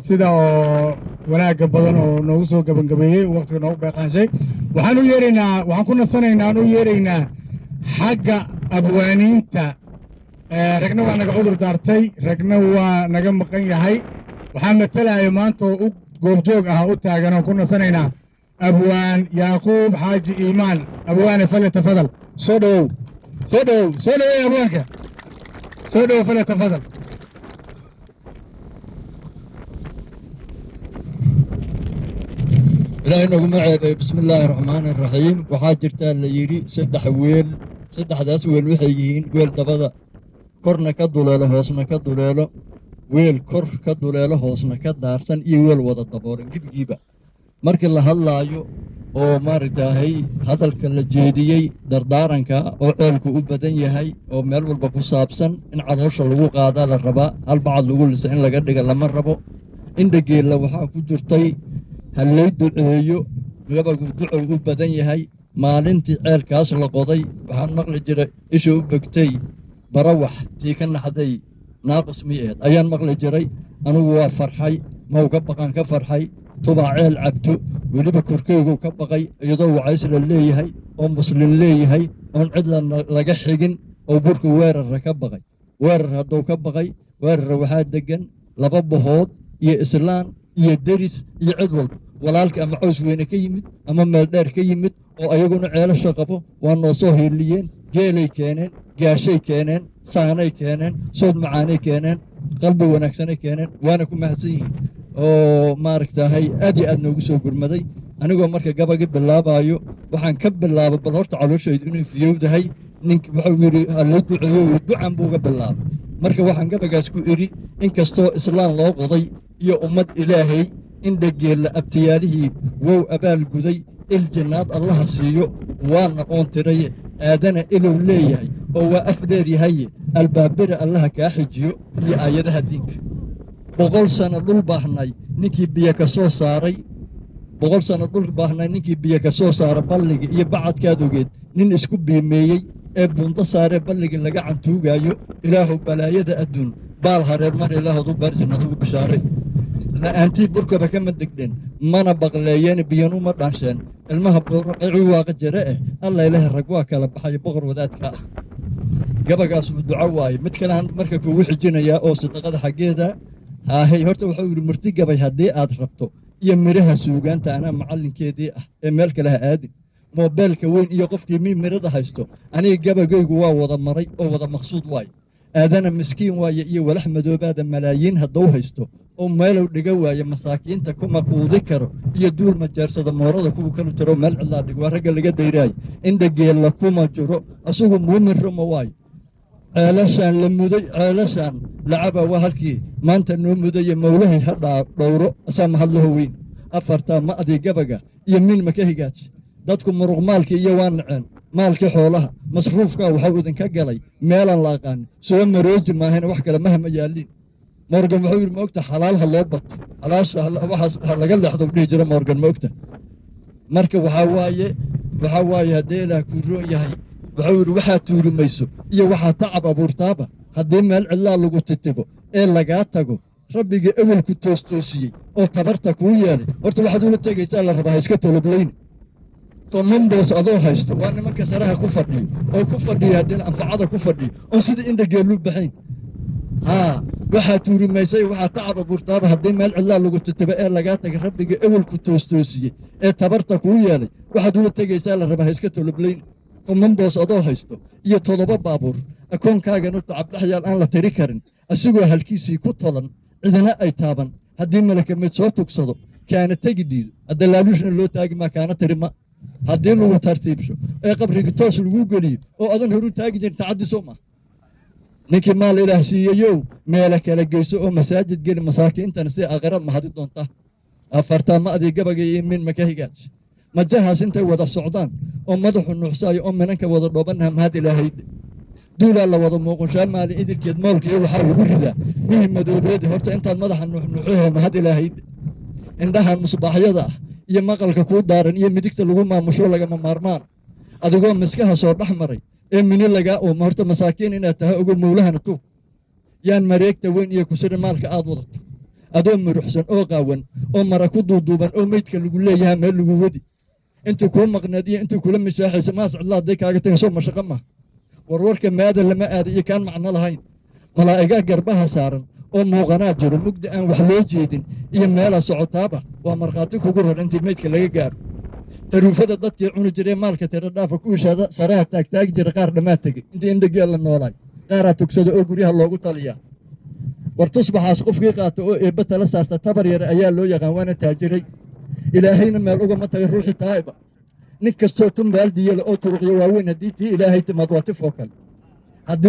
sida oo wanaagga badan oo noogu soo gabagabeeyey waqtiga noogu beeqaanshay waxaan ku nasanaynaa aan u yeeraynaa xagga abwaaniinta ragna waa naga cudur daartay ragna waa naga maqan yahay waxaa matalaya maanta oo u goobjoog ah u taagan oo ku nasanaynaa abwaan yaaquub xaaji iimaan abwaane fale tafadal soo dhowow abwaanka soo dhowow fale tafadal إلهي نقوم بسم الله الرحمن الرحيم وحاجر تال يري سدح ويل سدح داس ويل وحيين ويل دبدا كورنا كدولاله هوسنا كدولاله ويل كور كدولاله هوسنا كدارسن إي ويل ودا دبورن جيبا markii la hadlaayo oo maaragtay hadalka la jeediyay dardaaranka oo ceelku u badan yahay oo meel walba ku saabsan in caloosha lagu qaada la rabaa hal bacad lagu lisa in laga dhiga lama rabo indhageela waxaa ku jirtay hallay duceeyo gabagu ducow u badan yahay maalintii ceelkaas la qoday waxaan maqli jiray isha u begtay barawax tii ka naxday naaqis miyeed ayaan maqli jiray anigu waa farxay mawga baqan ka farxay tubaa ceel cabto weliba korkeygu ka baqay iyadoo wacays la leeyahay oo muslim leeyahay oon cid laga xigin oo burka weerarra ka baqay weerar hadduu ka baqay weerarra waxaa deggan laba bahood iyo islaan iyo deris iyo cid walba walaalka ama caws weyne ka yimid ama meel dheer ka yimid oo ayaguna ceelasha qabo waa noo soo hiiliyeen geelay keeneen gaashay keeneen saanay keeneen sood macaanay keeneen qalbi wanaagsanay keeneen waana ku mahadsan yihiin oo maaragtahay aad iyo aad noogu soo gurmaday anigoo marka gabagii bilaabayo waxaan ka bilaabay bal horta calooshaydu inuu fiyowdahay ninka wuxuu yidhi halla duceeyo ducan buu uga bilaabay marka waxaan gabagaas ku idhi inkastoo islaan loo qoday iyo ummad ilaahay in dhageella abtiyaalihii wow abaal guday il jannaad allaha siiyo waana oon tiraye aadana ilow leeyahay oo waa af dheer yahaye albaabira allaha kaa xijiyo iyo aayadaha diinka 100 sano dhul baahnay ninkii biyo ka soo saaray 100 sano dhul baahnay ninkii biyo ka soo saaray balliga iyo bacadkaad ogeed nin isku biimeeyey ee bunta saare balliga laga cantuugayo ilaahu balaayada adduun baal hareer mar ilaahdu barjannadu ugu bishaaray la'aantii burkaba kama degdeen mana baqleeyeen biyanu ma dhaansheen ilmaha burqaci waaqa jire alla ilaahay rag waa kala baxay boqor wadaadka ah gabagaas uu duco waay mid kale marka kugu xijinaya oo sadaqada xageeda هاي هرت وحول مرتجى بي هدي أدربته يمرها سوقان تانا معلن كذي ملك لها آدي موبايلك وين يقف يمين مرضى هايستو أنا جابا جاي جوا وضع مري أو وضع مقصود واي أنا مسكين واي ولحم دوباد ملايين هدو هايستو أو مالو لجوا يا مساكين تكون مقود ذكر يدور مجارسة المرضى كوب كانوا ترى مال الله دجوا رجل لقى ديراي إن دجيل لكم جرو أسوق مؤمن رمواي علشان لعبة وهالكي ما أنت نمودي مولاه هذا دورو أسام هالله وين أفرتا ما أدي جبجة يمين مكهجات دتكم مرغ مالك يوان عن مالك حولها مصروفك وحود كجلي مالا لاقان سوى مروج ما هنا وحكي مهما يالين مورجان وحول موقته حلالها لوبط علاش هلا قال حضر بيجرى مورجان موقته مركب وحواي هديله كورون يهي وحور waxaa tuurimayso iyo waxa tacab abuurtaaba hadii meel cilaa lagu titibo ee laga tago rabbiga awalku toostoosiyay oo tabarta ku yeelay horta waxaad u tagaysaa la rabaa iska talableyn tomanboos adoo haysto waa nimanka saraha ku fadhiyo oo ku fadhiya hadii anfacada ku fadhiyo oo sidii inda geelu baxayn waxaa tuurimaysay waxa tacab abuurtaaba hadii meel cilaa lagu titibo ee laga tago rabbiga awalku toostoosiyay ee tabarta ku yeelay waxaad u tagaysaa la rabaa iska talableyn ومن بوس أضوه هيستو يطلب بابور أكون كاجن وتعب لحيال أنا لا تريكرن أسوق هالكيسي كطلن إذا أي تابن هدي ملك متصوتك صدق كانت تجديد الدلالوش اللي تاج ما كانت ترمى هدي له ترتيب شو قبل يقتص الجوجلي أو أظن هرو تاجد تعدي سوما نيكي مال إله سي يو مالك لجيسو أو مساجد جل مساكين تنسي أغراض ما هدي دونته أفرتا ما أدي جبا من مكاهيجات ما جهز أنت وضع السعودان أو مدح النحساي أو منك وضع ضبنها هذه الهيد دولا الله وضع موقشان مالي إذا كيد مالك يو حاول برده مهم دوبيد هرت أنت المدح النحوها ما هذه الهيد عندها المصباح يضع يمقلك كود دارن يمديك تلقوا ما مشوا لك ما مارمان أدقوا مسكها صور أحمري من اللي جاء ومهرت مساكين إن تهاجم مولها نتو yaan mareegta weyn iyo kusira maalka aad wadato adoo muruxsan oo qaawan oo mara ku duuduuban oo meydka lagu leeyahay meel lagu wadi inta kuu maqnaadiyo inta kula mashaaxayso maas cidla hadday kaaga tagayso mashaqo ma warwarka maada lama aadayo kaan macno lahayn malaa'igaa garbaha saaran oo muuqanaa jiro mugdi aan wax loo jeedin iyo meela socotaaba waa markhaati kugu rar intii meydka laga gaaro taruufada dadkii cuni jiray maalka tira dhaafa ku ishaada saraha taagtaagi jira qaar dhammaa tegey intii indhageel la noolaay qaaraa tugsada oo guryaha loogu taliyaa war tusbaxaas qofkii qaata oo eebba tala saarta tabar yar ayaa loo yaqaan waana taajiray ilaahayna meel ugama taga ruuxii taayba nin kastoo tun baaldiyala oo turuqyo waaweyn haddii tii ilaahay timaad waa tifoo kale